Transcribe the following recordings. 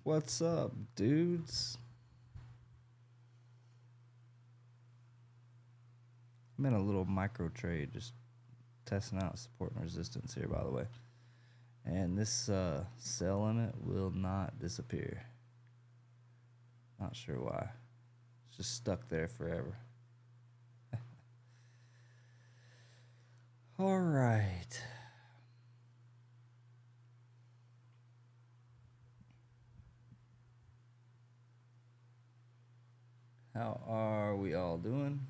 What's up, dudes? I'm in a little micro trade, just testing out support and resistance here, by the way. And this sell in it will not disappear. Not sure why. It's just stuck there forever. All right. How are we all doing?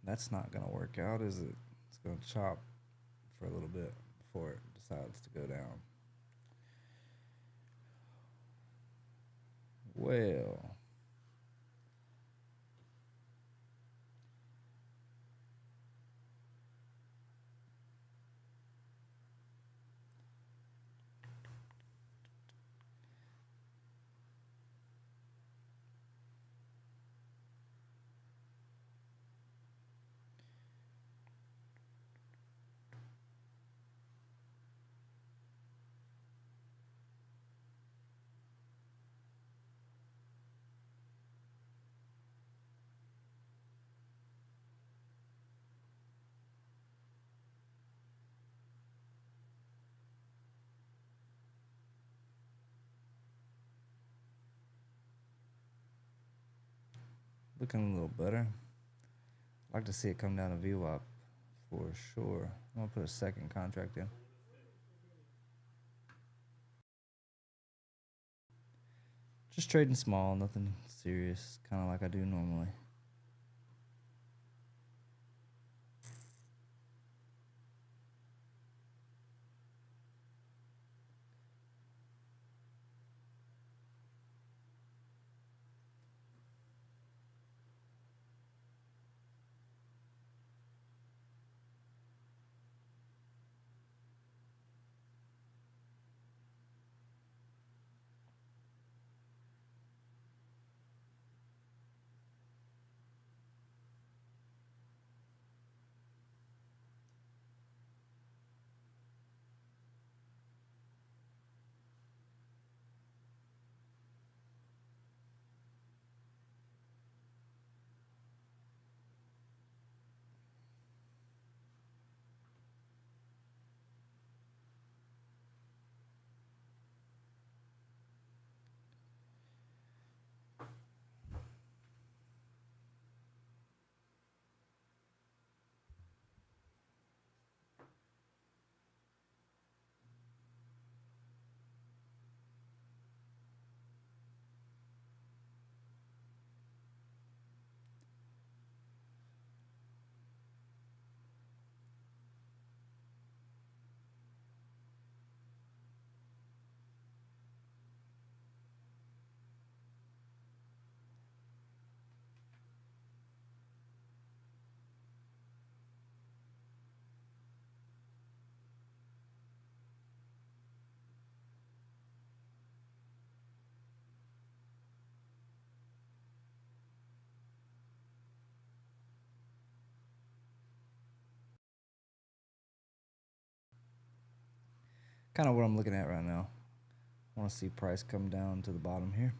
That's not going to work out, is it? It's going to chop for a little bit before it decides to go down. Well, looking a little better. I'd like to see it come down to VWAP for sure. I'm going to put a second contract in. Just trading small, nothing serious, kind of like I do normally. Kind of what I'm looking at right now. I want to see price come down to the bottom here.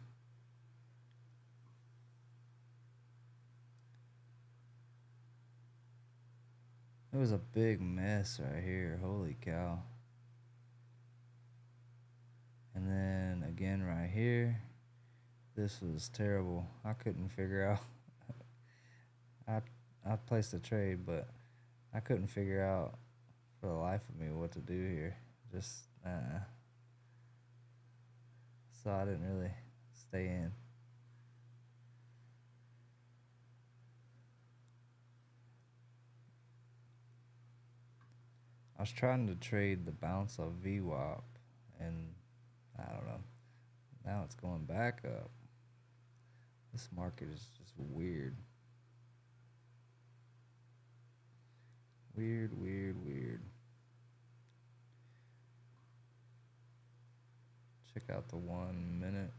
It was a big mess right here. Holy cow. And then again. again right here. This was terrible. I couldn't figure out. I placed a trade, but I couldn't figure out for the life of me what to do here. Just so I didn't really stay in. I was trying to trade the bounce of VWAP, and I don't know. Now it's going back up. This market is just weird. Weird, weird, weird. Check out the 1 minute.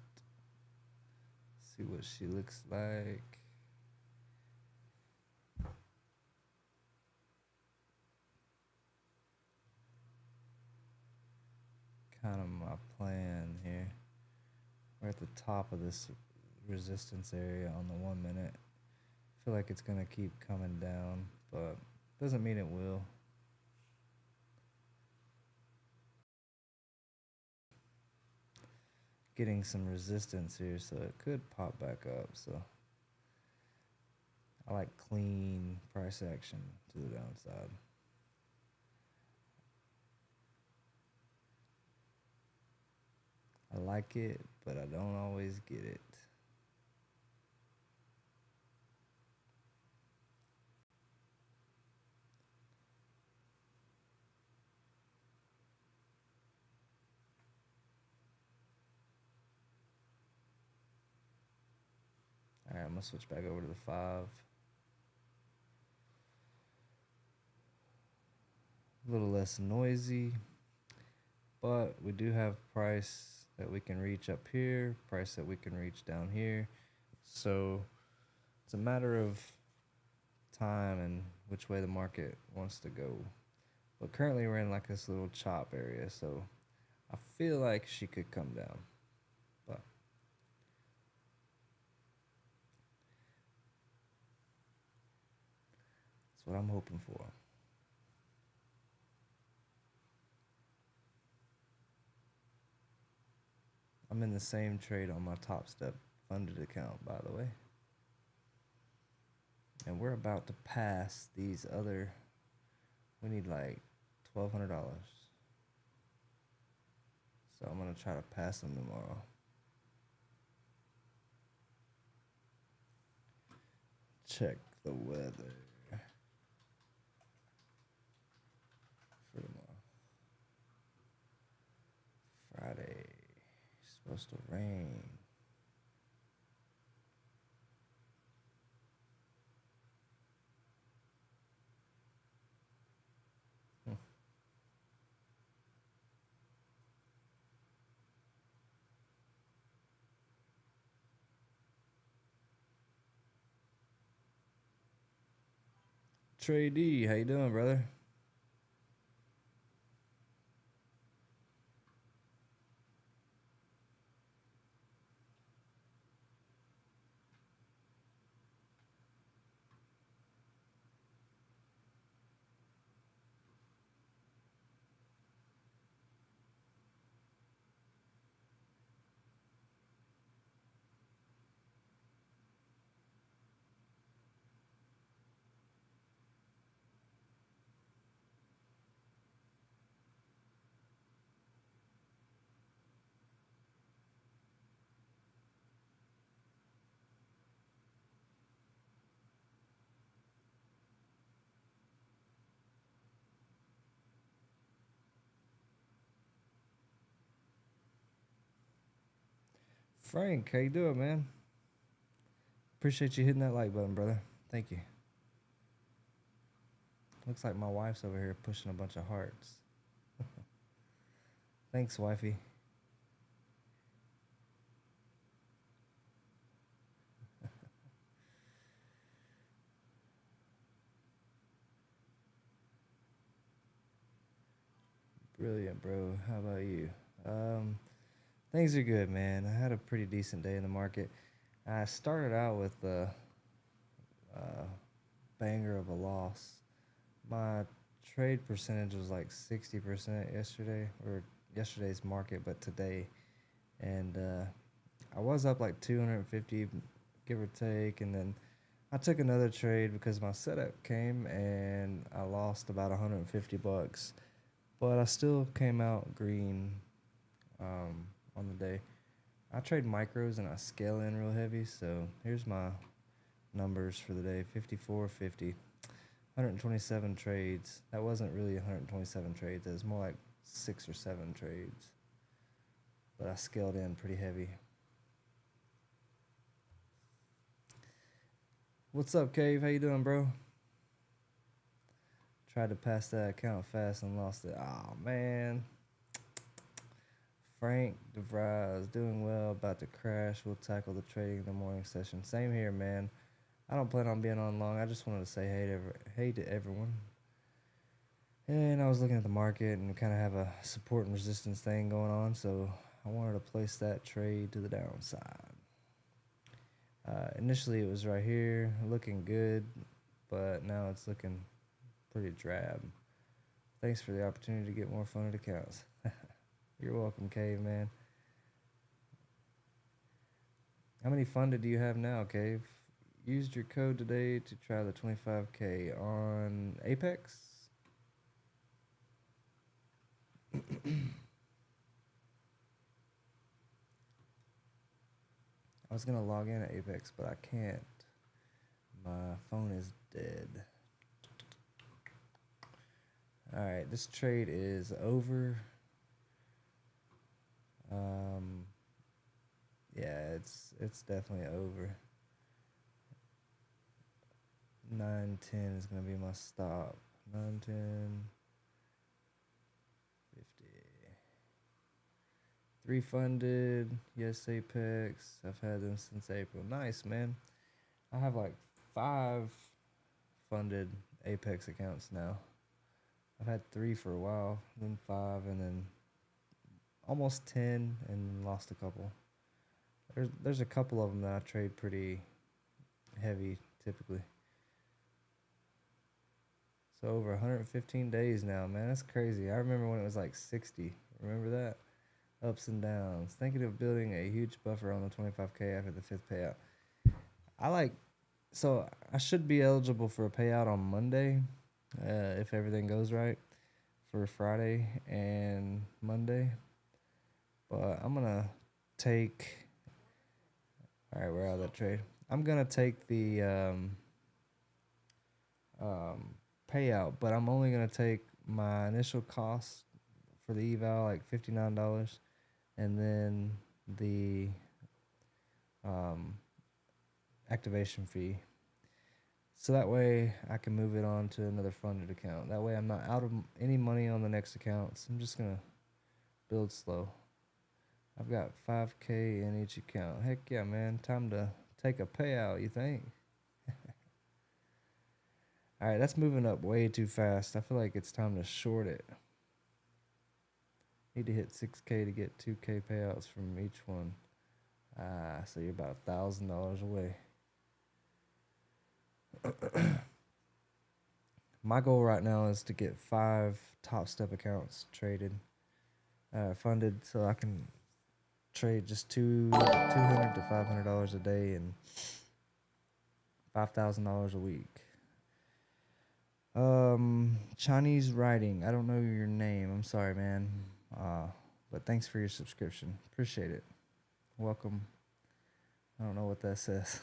See what she looks like. Kind of my plan here. We're at the top of this resistance area on the 1 minute. I feel like it's gonna keep coming down, but doesn't mean it will. Getting some resistance here, so it could pop back up. So I like clean price action to the downside. I like it, but I don't always get it. All right, I'm gonna switch back over to the 5. A little less noisy, but we do have price that we can reach up here, price that we can reach down here. So it's a matter of time and which way the market wants to go. But currently we're in like this little chop area, so I feel like she could come down. But that's what I'm hoping for. I'm in the same trade on my Top Step funded account, by the way. And we're about to pass these other, we need like $1,200. So I'm gonna try to pass them tomorrow. Check the weather for tomorrow. Friday, supposed to rain. Trey D, how you doing, brother? Frank, how you doing, man? Appreciate you hitting that like button, brother. Thank you. Looks like my wife's over here pushing a bunch of hearts. Thanks, wifey. Brilliant, bro. How about you? Things are good, man. I had a pretty decent day in the market. I started out with a banger of a loss. My trade percentage was like 60% yesterday, or yesterday's market, but today and I was up like 250, give or take, and then I took another trade because my setup came and I lost about 150 bucks, but I still came out green on the day. I trade micros and I scale in real heavy, so here's my numbers for the day: 54, 50, 127 trades. That wasn't really 127 trades, it was more like 6 or 7 trades, but I scaled in pretty heavy. What's up, Cave? How you doing, bro? Tried to pass that account fast and lost it. Oh man. Frank DeVries, doing well, about to crash. We'll tackle the trading in the morning session. Same here, man. I don't plan on being on long. I just wanted to say hey to everyone. And I was looking at the market and kind of have a support and resistance thing going on, so I wanted to place that trade to the downside. Initially, it was right here, looking good, but now it's looking pretty drab. Thanks for the opportunity to get more funded accounts. You're welcome, Cave, man. How many funded do you have now, Cave? Used your code today to try the 25K on Apex? I was gonna log in at Apex, but I can't. My phone is dead. Alright, this trade is over. Yeah, it's definitely over. 910 is gonna be my stop. 910 50. 3 funded. Yes, Apex. I've had them since April. Nice, man. I have like 5 funded Apex accounts now. I've had 3 for a while, then 5, and then almost 10, and lost a couple. There's a couple of them that I trade pretty heavy typically. So over 115 days now, man. That's crazy. I remember when it was like 60. Remember that? Ups and downs. Thinking of building a huge buffer on the 25K after the 5th payout. So I should be eligible for a payout on Monday, if everything goes right, for Friday and Monday. But I'm gonna take. All right, we're out of that trade. I'm gonna take the payout, but I'm only gonna take my initial cost for the eval, like $59, and then the activation fee. So that way I can move it on to another funded account. That way I'm not out of any money on the next accounts. I'm just gonna build slow. I've got 5K in each account. Heck yeah, man. Time to take a payout, you think? All right, that's moving up way too fast. I feel like it's time to short it. Need to hit 6K to get 2K payouts from each one. So you're about $1,000 away. My goal right now is to get 5 top step accounts traded, funded, so I can trade just $200 to $500 a day and $5,000 a week. Chinese writing. I don't know your name. I'm sorry, man. But thanks for your subscription. Appreciate it. Welcome. I don't know what that says.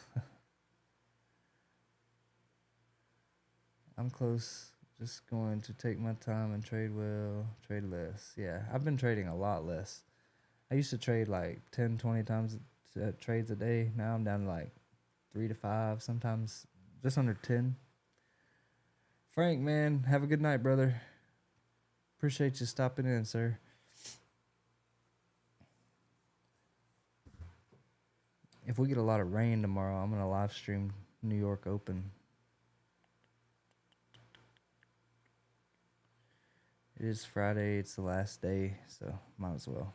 I'm close. Just going to take my time and trade well, trade less. Yeah, I've been trading a lot less. I used to trade like 10, 20 times trades a day. Now I'm down to like 3 to 5, sometimes just under 10. Frank, man, have a good night, brother. Appreciate you stopping in, sir. If we get a lot of rain tomorrow, I'm going to live stream New York Open. It is Friday. It's the last day, so might as well.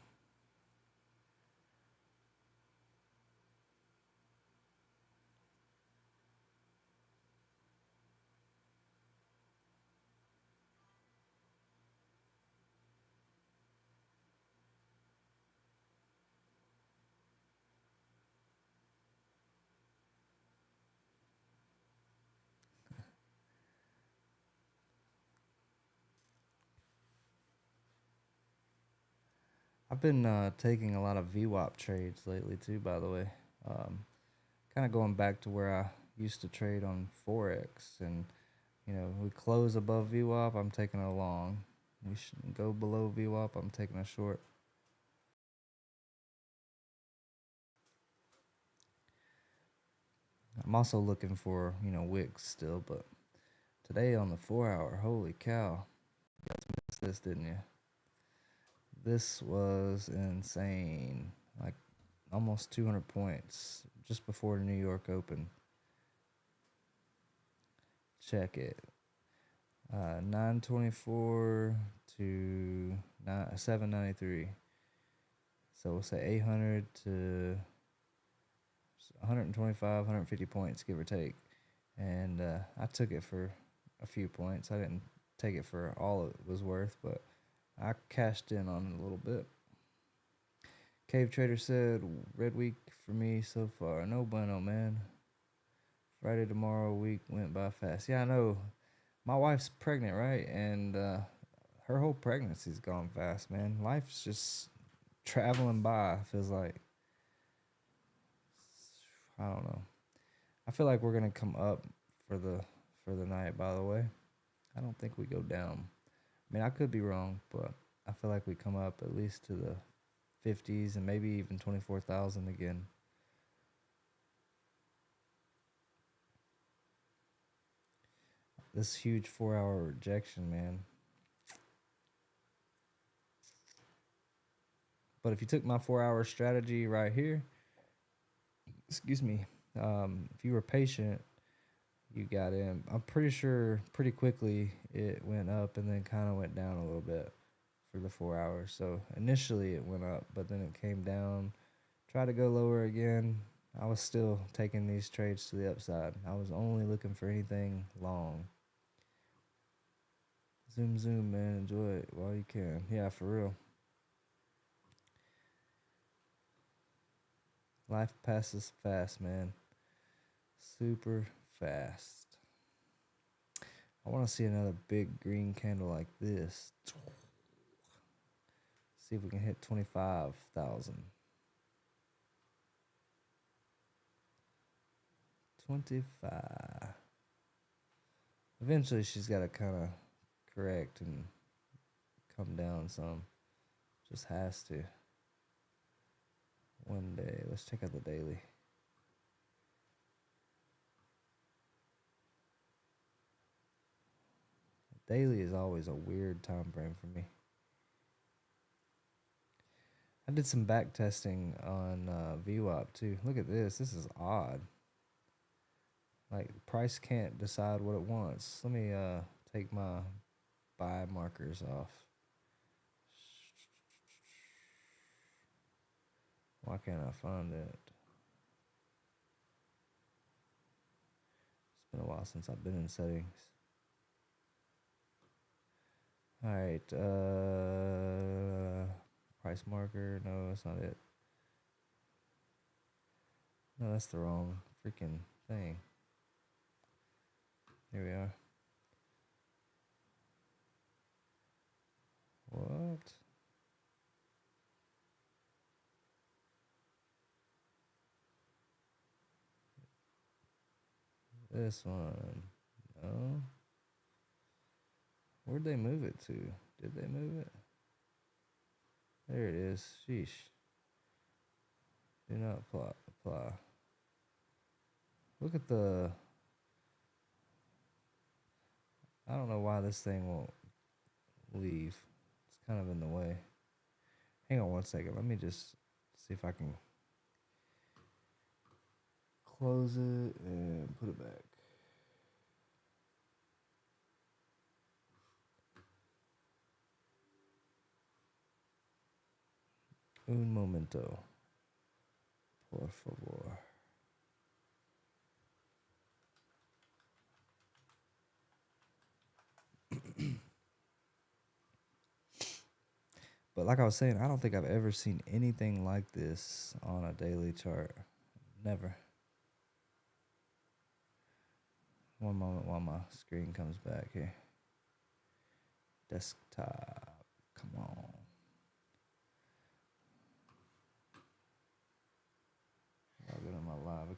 I've been taking a lot of VWAP trades lately too, by the way. Um, kind of going back to where I used to trade on Forex, and we close above VWAP, I'm taking a long. We should go below VWAP, I'm taking a short. I'm also looking for wicks still, but today on the 4 hour, holy cow, you guys missed this, didn't you? This was insane, like almost 200 points just before the New York Open. Check it. 924 to 793. So we'll say 800 to 125, 150 points, give or take. And I took it for a few points. I didn't take it for all it was worth, but I cashed in on it a little bit. Cave Trader said, red week for me so far. No bueno, man. Friday tomorrow week went by fast. Yeah, I know. My wife's pregnant, right? And her whole pregnancy's gone fast, man. Life's just traveling by, feels like. I don't know. I feel like we're gonna come up for the night, by the way. I don't think we go down. I mean, I could be wrong, but I feel like we come up at least to the 50s and maybe even 24,000 again. This huge 4 hour rejection, man. But if you took my 4 hour strategy right here, excuse me, if you were patient, you got in. I'm pretty sure pretty quickly it went up and then kind of went down a little bit for the 4 hours. So initially it went up, but then it came down, tried to go lower again. I was still taking these trades to the upside. I was only looking for anything long. Zoom, man. Enjoy it while you can. Yeah, for real. Life passes fast, man. Super fast. I want to see another big green candle like this. See if we can hit 25,000. 25. Eventually, she's got to kind of correct and come down some. Just has to. One day. Let's check out the daily. Daily is always a weird time frame for me. I did some back testing on VWAP too. Look at this. This is odd. Like, price can't decide what it wants. Let me take my buy markers off. Why can't I find it? It's been a while since I've been in settings. All right, price marker. No, that's not it. No, that's the wrong freaking thing. Here we are. What? This one. No. Where'd they move it to? Did they move it? There it is. Sheesh. Do not apply. Look at the... I don't know why this thing won't leave. It's kind of in the way. Hang on one second. Let me just see if I can close it and put it back. Un momento. Por favor. But like I was saying, I don't think I've ever seen anything like this on a daily chart. Never. One moment while my screen comes back here. Desktop. Come on.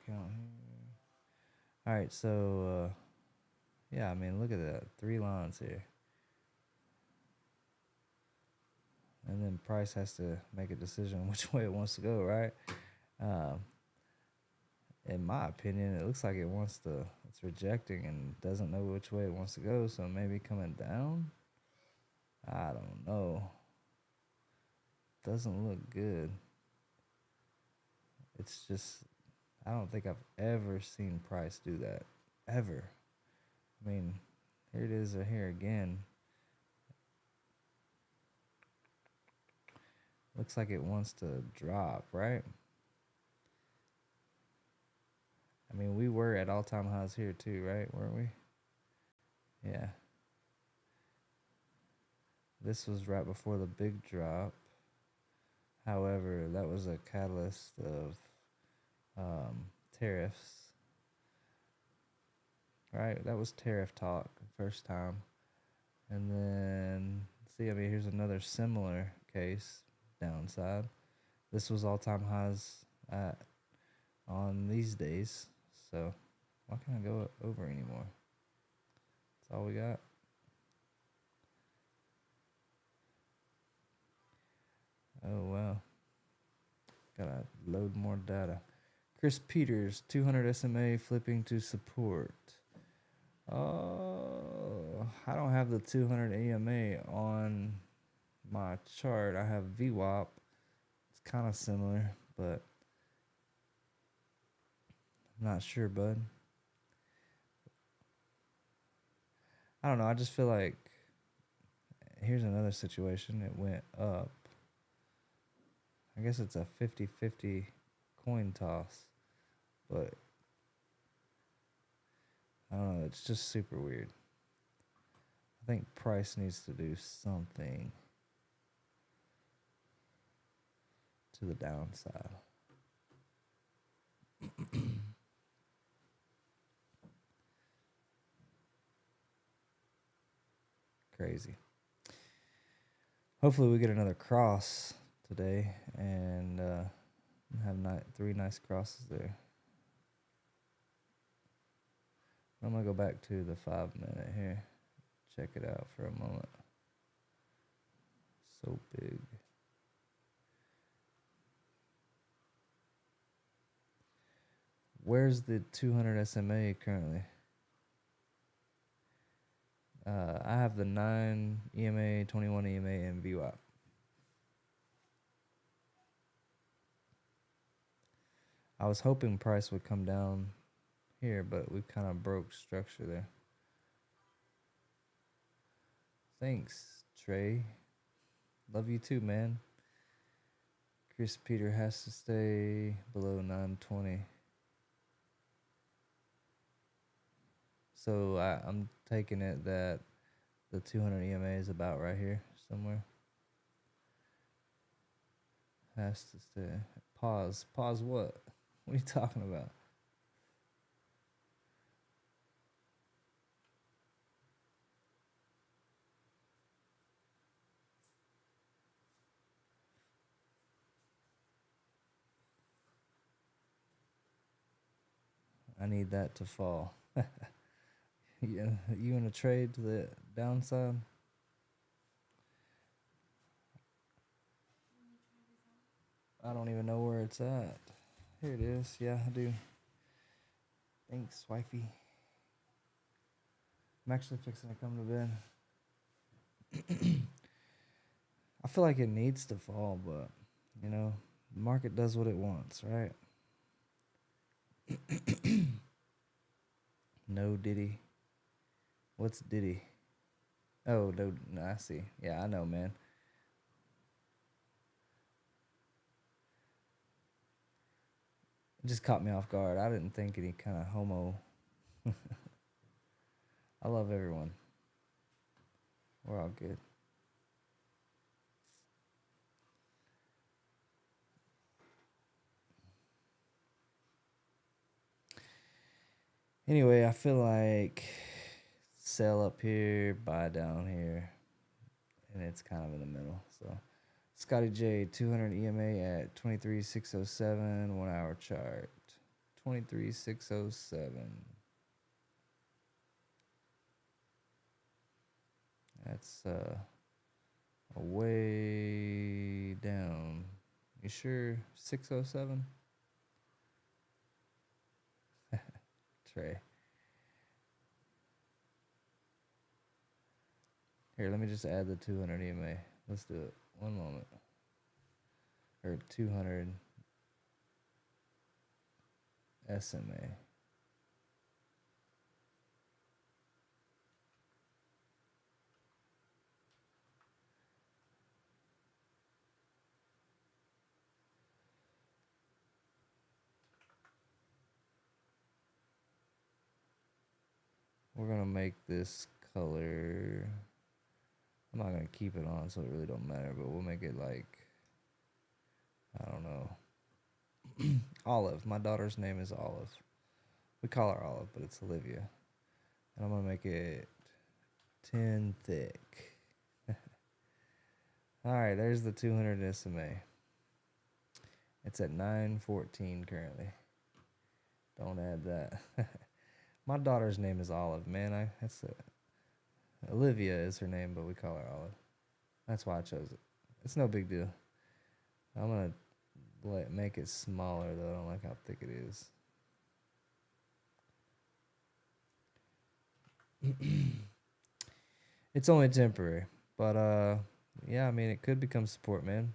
count here. All right, so yeah, I mean, look at that, 3 lines here. And then price has to make a decision which way it wants to go, right? Um, in my opinion, it looks like it's rejecting and doesn't know which way it wants to go. So maybe coming down. I don't know. Doesn't look good. It's just, I don't think I've ever seen price do that. Ever. I mean, here it is here again. Looks like it wants to drop, right? I mean, we were at all-time highs here too, right? Weren't we? Yeah. This was right before the big drop. However, that was a catalyst of tariffs, right? That was tariff talk the first time. And then, see, I mean, here's another similar case, downside. This was all-time highs on these days. So why can't I go over anymore? That's all we got. Oh, wow. Gotta load more data. Chris Peters, 200 SMA flipping to support. Oh, I don't have the 200 EMA on my chart. I have VWAP. It's kind of similar, but I'm not sure, bud. I don't know. I just feel like here's another situation. It went up. I guess it's a 50-50 coin toss, but I don't know. It's just super weird. I think price needs to do something to the downside. Crazy. Hopefully we get another cross today and have 3 nice crosses there. I'm going to go back to the 5-minute here. Check it out for a moment. So big. Where's the 200 SMA currently? I have the 9 EMA, 21 EMA, and VWAP. I was hoping price would come down here, but we kind of broke structure there. Thanks, Trey. Love you too, man. Chris Peter has to stay below 920. So I'm taking it that the 200 EMA is about right here somewhere. Has to stay. Pause. Pause what? What are you talking about? I need that to fall. Yeah, you in a trade to the downside? I don't even know where it's at. Here it is. Yeah, I do. Thanks, wifey. I'm actually fixing to come to bed. I feel like it needs to fall, but, you know, the market does what it wants, right? No Diddy. What's Diddy? Oh, no, I see. Yeah, I know, man. It just caught me off guard. I didn't think any kind of homo. I love everyone. We're all good. Anyway, I feel like sell up here, buy down here, and it's kind of in the middle. So, Scotty J, 200 EMA at 23,607, 1 hour chart. 23,607. That's way down. You sure 607? Trey. Here, let me just add the 200 EMA. Let's do it. One moment. Or 200 SMA. We're going to make this color. I'm not going to keep it on, so it really don't matter, but we'll make it like, I don't know, Olive. My daughter's name is Olive. We call her Olive, but it's Olivia. And I'm going to make it 10 thick. All right, there's the 200 SMA. It's at 914 currently. Don't add that. My daughter's name is Olive, man. Olivia is her name, but we call her Olive. That's why I chose it. It's no big deal. I'm gonna make it smaller though. I don't like how thick it is. It's only temporary, but yeah, I mean it could become support, man.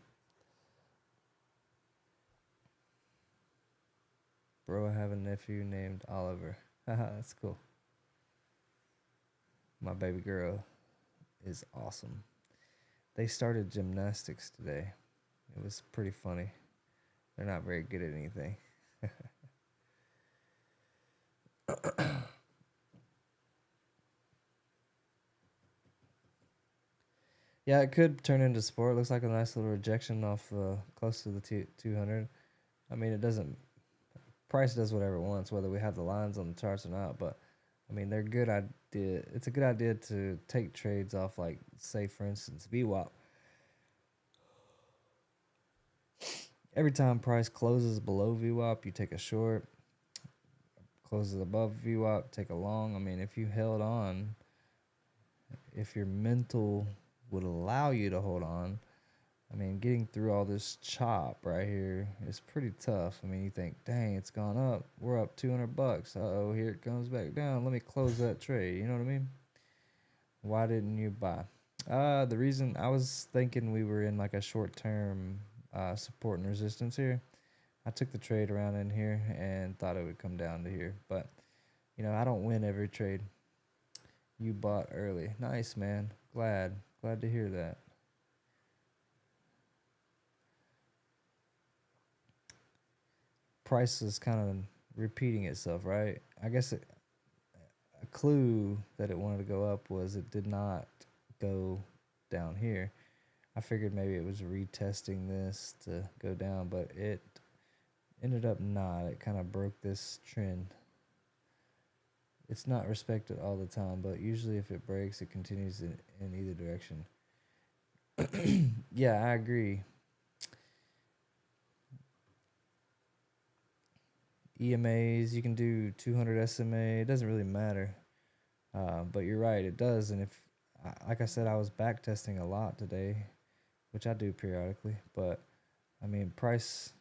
Bro, I have a nephew named Oliver. Haha, that's cool. My baby girl is awesome. They started gymnastics today. It was pretty funny. They're not very good at anything. Yeah, it could turn into support. It looks like a nice little rejection off close to the 200. I mean, it doesn't. Price does whatever it wants, whether we have the lines on the charts or not. But I mean, they're good idea. It's a good idea to take trades off, like say for instance VWAP. Every time price closes below VWAP, you take a short. Closes above VWAP, take a long. I mean, if you held on, if your mental would allow you to hold on, I mean, getting through all this chop right here is pretty tough. I mean, you think, dang, it's gone up. We're up 200 bucks. Uh-oh, here it comes back down. Let me close that trade. You know what I mean? Why didn't you buy? The reason I was thinking we were in like a short-term support and resistance here. I took the trade around in here and thought it would come down to here. But, you know, I don't win every trade. You bought early. Nice, man. Glad to hear that. Price is kind of repeating itself, right? I guess a clue that it wanted to go up was it did not go down here. I figured maybe it was retesting this to go down, but it ended up not. It kind of broke this trend. It's not respected all the time, but usually if it breaks, it continues in either direction. Yeah, I agree. EMAs, you can do 200 SMA. It doesn't really matter. But you're right, it does. And if, like I said, I was back testing a lot today, which I do periodically. But, I mean, price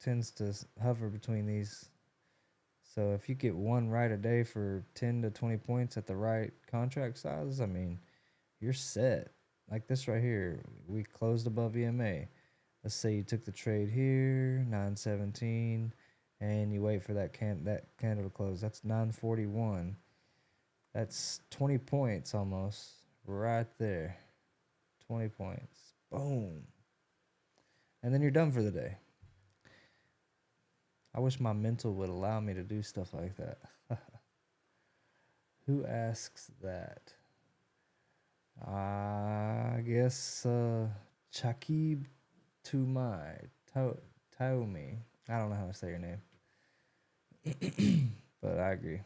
tends to hover between these. So if you get one right a day for 10 to 20 points at the right contract size, I mean, you're set. Like this right here, we closed above EMA. Let's say you took the trade here, 917, and you wait for that candle to close. That's 941. That's 20 points almost right there. 20 points. Boom. And then you're done for the day. I wish my mental would allow me to do stuff like that. Who asks that? I guess Chakib Tumai. Taomi. I don't know how to say your name. But I agree.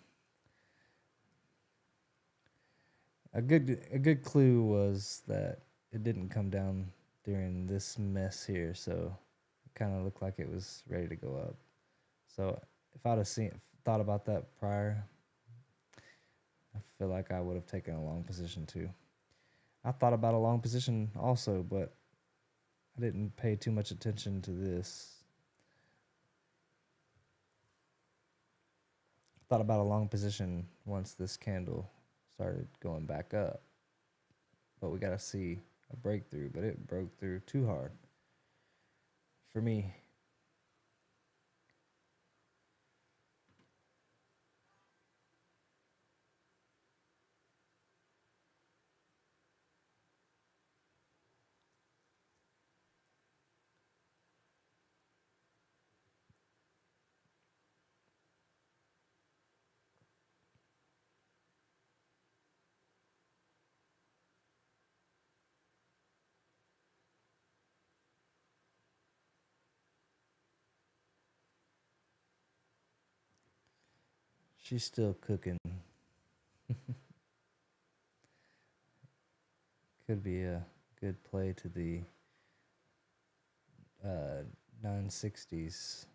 A good clue was that it didn't come down during this mess here, so it kind of looked like it was ready to go up. So if I'd have thought about that prior, I feel like I would have taken a long position too. I thought about a long position also, but I didn't pay too much attention to this. Thought about a long position once this candle started going back up. But we got to see a breakthrough, but it broke through too hard for me. She's still cooking. Could be a good play to the 960s.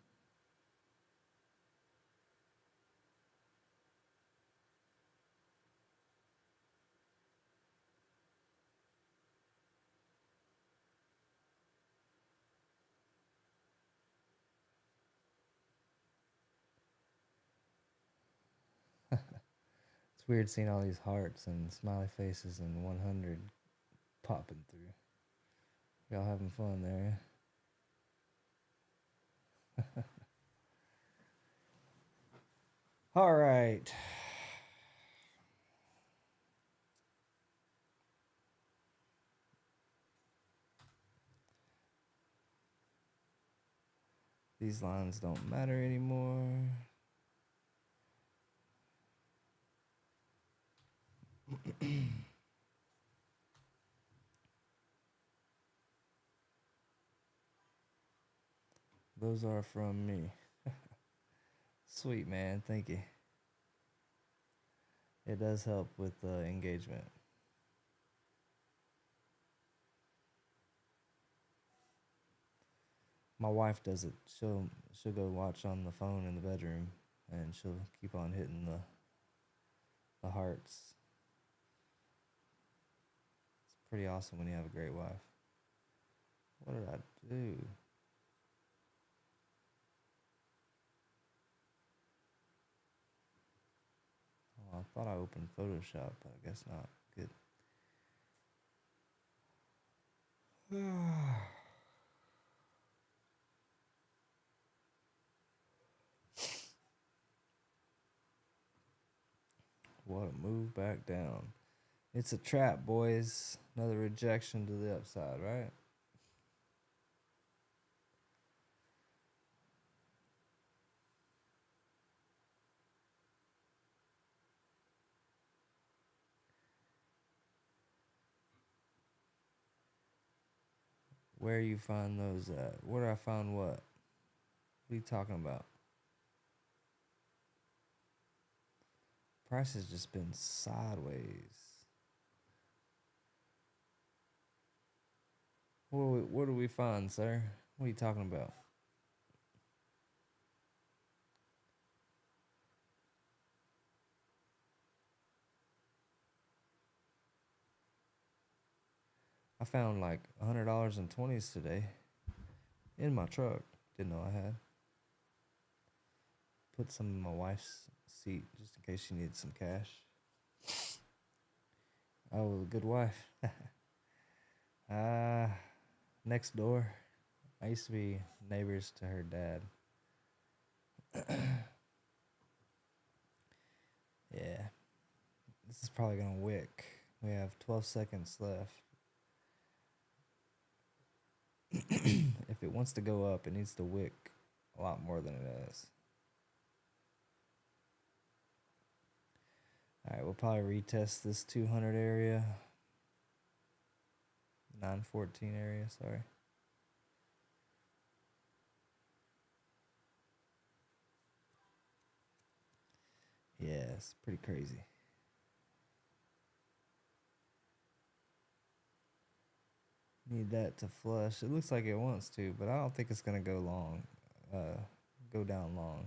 It's weird seeing all these hearts and smiley faces and 100 popping through. Y'all having fun there? All right. These lines don't matter anymore. Those are from me. Sweet, man. Thank you. It does help with engagement. My wife does it. She'll go watch on the phone in the bedroom, and she'll keep on hitting the hearts. It's pretty awesome when you have a great wife. What did I do? Oh, I thought I opened Photoshop, but I guess not. Good. What a move back down. It's a trap, boys. Another rejection to the upside, right? Where you find those at? Where I found what? What are you talking about? Price has just been sideways. What do we find, sir? What are you talking about? I found like $100 in 20s today in my truck. Didn't know I had. Put some in my wife's seat just in case she needs some cash. Oh, good wife. uh, next door. I used to be neighbors to her dad. Yeah. This is probably going to wick. We have 12 seconds left. If it wants to go up, it needs to wick a lot more than it has. All right, we'll probably retest this 200 area. 914 area, sorry. Yeah, it's pretty crazy. Need that to flush. It looks like it wants to, but I don't think it's gonna go long. Go down long.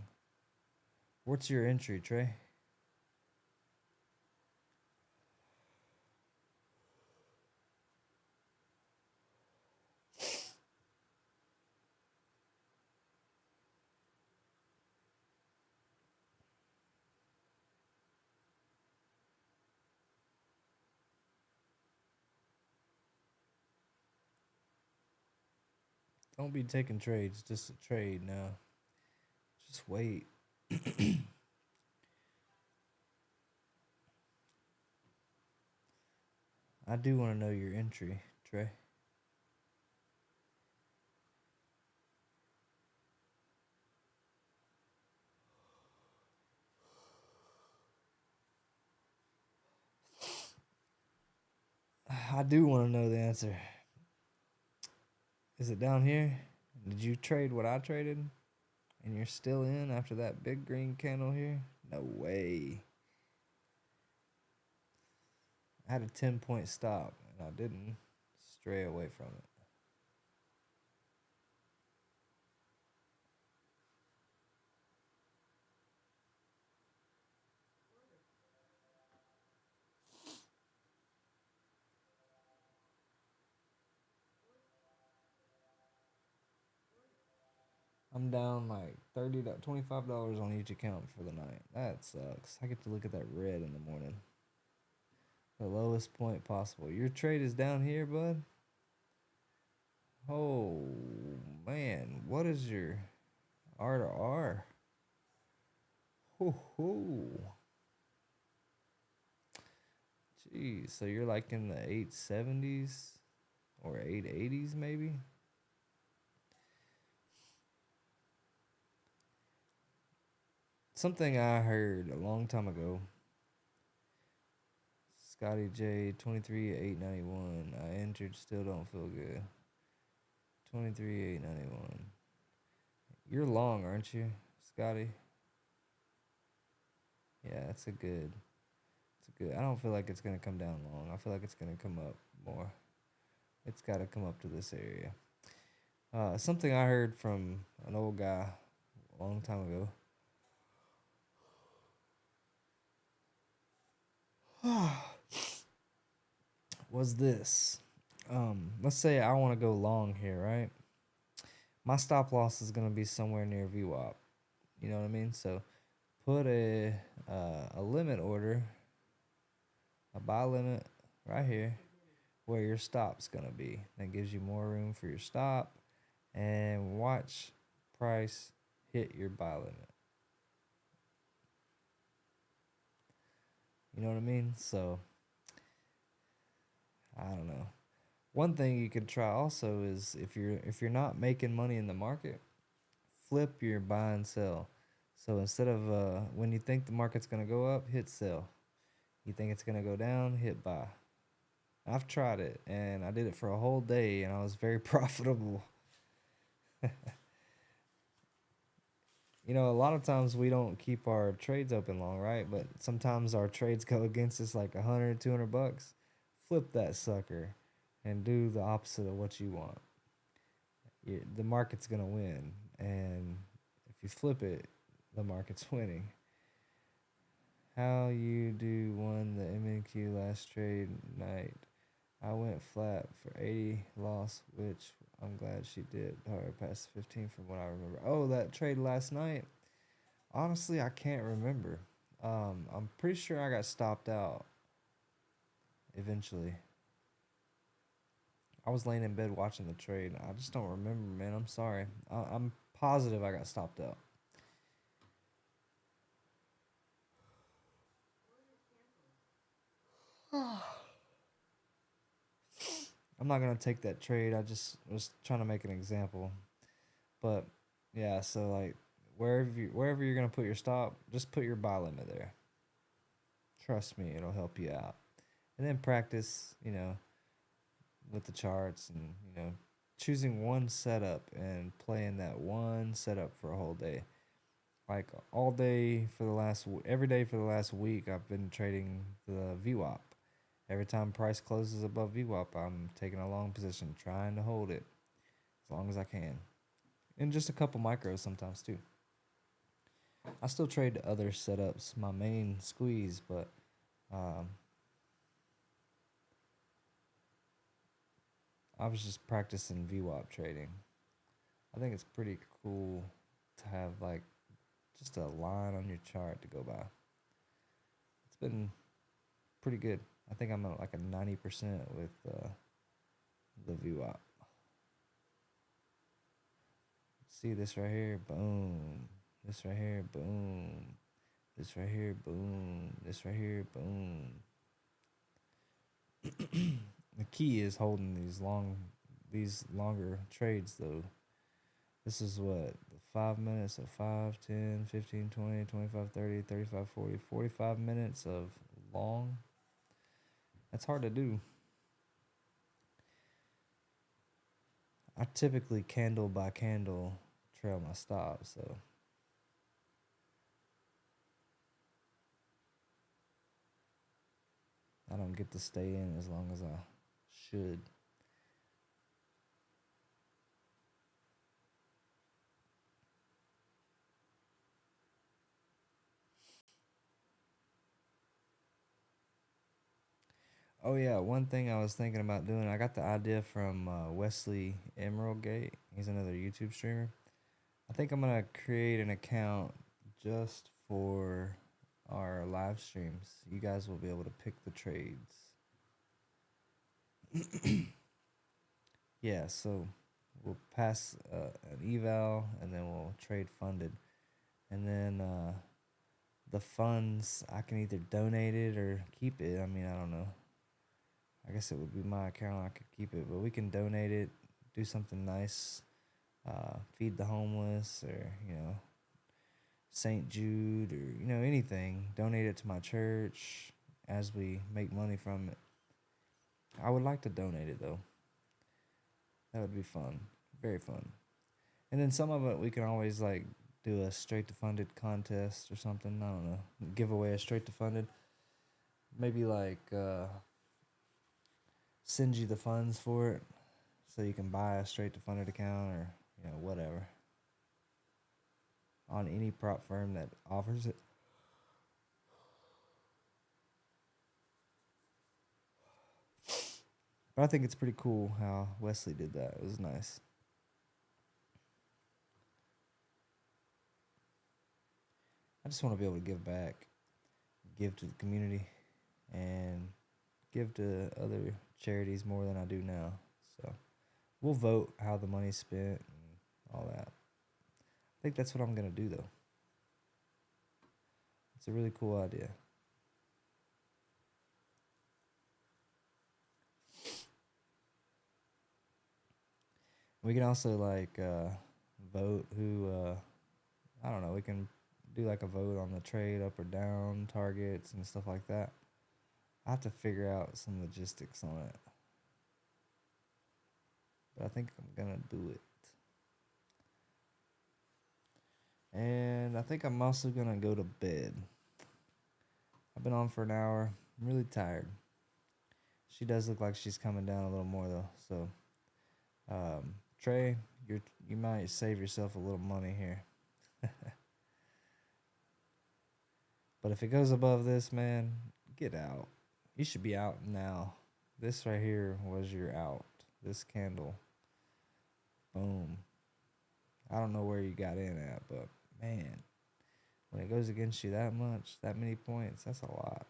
What's your entry, Trey? Don't be taking trades just to trade now. Just wait. I do want to know your entry, Trey. I do want to know the answer. Is it down here? Did you trade what I traded? And you're still in after that big green candle here? No way. I had a 10-point stop and I didn't stray away from it. I'm down like $25 on each account for the night. That sucks. I get to look at that red in the morning. The lowest point possible. Your trade is down here, bud? Oh, man. What is your R to R? Hoo hoo. Jeez, so you're like in the 870s or 880s maybe? Something I heard a long time ago. Scotty J 23,891. I entered, still don't feel good. 23,891. You're long, aren't you, Scotty? Yeah, that's a good. It's a good. I don't feel like it's gonna come down long. I feel like it's gonna come up more. It's got to come up to this area. Something I heard from an old guy a long time ago. Was this. Let's say I want to go long here, right? My stop loss is going to be somewhere near VWAP. You know what I mean? So put a limit order, a buy limit right here where your stop's going to be. That gives you more room for your stop. And watch price hit your buy limit. You know what I mean? So I don't know. One thing you could try also is if you're not making money in the market, flip your buy and sell. So instead of when you think the market's gonna go up, hit sell. You think it's gonna go down, hit buy. I've tried it and I did it for a whole day and I was very profitable. You know, a lot of times we don't keep our trades open long, right? But sometimes our trades go against us like 100, $200. Flip that sucker and do the opposite of what you want. The market's going to win. And if you flip it, the market's winning. How you do won the MNQ last trade night. I went flat for 80 loss, which I'm glad she did. Hard past 15 from what I remember. Oh, that trade last night. Honestly, I can't remember. I'm pretty sure I got stopped out eventually. I was laying in bed watching the trade. I just don't remember, man. I'm sorry. I'm positive I got stopped out. I'm not gonna take that trade. I just was trying to make an example. But yeah, so like wherever you're gonna put your stop, just put your buy limit there. Trust me, it'll help you out. And then practice, with the charts and choosing one setup and playing that one setup for a whole day. Like all day for the last every day for the last week, I've been trading the VWAP. Every time price closes above VWAP, I'm taking a long position, trying to hold it as long as I can, and just a couple micros sometimes too. I still trade other setups, my main squeeze, but um, I was just practicing VWAP trading. I think it's pretty cool to have like just a line on your chart to go by. It's been pretty good. I think I'm at like a 90% with the VWAP. See this right here? Boom. This right here? Boom. This right here? Boom. This right here? Boom. The key is holding these longer trades though. This is what, 5 minutes of 5, 10, 15, 20, 25, 30, 35, 40, 45 minutes of long. That's hard to do. I typically candle by candle trail my stops, so I don't get to stay in as long as I should. Oh yeah, one thing I was thinking about doing, I got the idea from Wesley Emeraldgate. He's another YouTube streamer. I think I'm gonna create an account just for our live streams. You guys will be able to pick the trades. Yeah, so we'll pass an eval and then we'll trade funded. And then the funds, I can either donate it or keep it. I mean, I don't know. I guess it would be my account. I could keep it, but we can donate it, do something nice, feed the homeless, or St. Jude, or anything. Donate it to my church as we make money from it. I would like to donate it though. That would be fun, very fun. And then some of it we can always like do a straight to funded contest or something. I don't know, give away a straight to funded. Maybe like send you the funds for it so you can buy a straight to funded account or whatever on any prop firm that offers it. But I think it's pretty cool how Wesley did that. It was nice. I just want to be able to give back, give to the community, and give to other charities more than I do now. So we'll vote how the money's spent and all that. I think that's what I'm going to do, though. It's a really cool idea. We can also like vote who I don't know. We can do like a vote on the trade up or down targets and stuff like that. I have to figure out some logistics on it, but I think I'm gonna do it. And I think I'm also gonna go to bed. I've been on for an hour. I'm really tired. She does look like she's coming down a little more though. So, Trey, you might save yourself a little money here. But if it goes above this, man, get out. You should be out now. This right here was your out. This candle. Boom. I don't know where you got in at, but man, when it goes against you that much, that many points, that's a lot.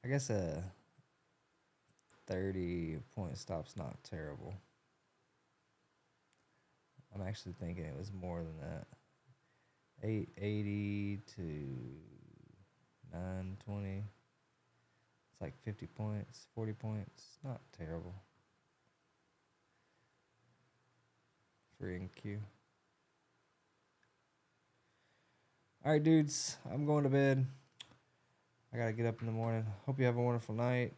I guess a 30-point stop's not terrible. I'm actually thinking it was more than that. 880 to 920. It's like 50 points, 40 points. Not terrible. For NQ. Alright, dudes. I'm going to bed. I gotta get up in the morning. Hope you have a wonderful night.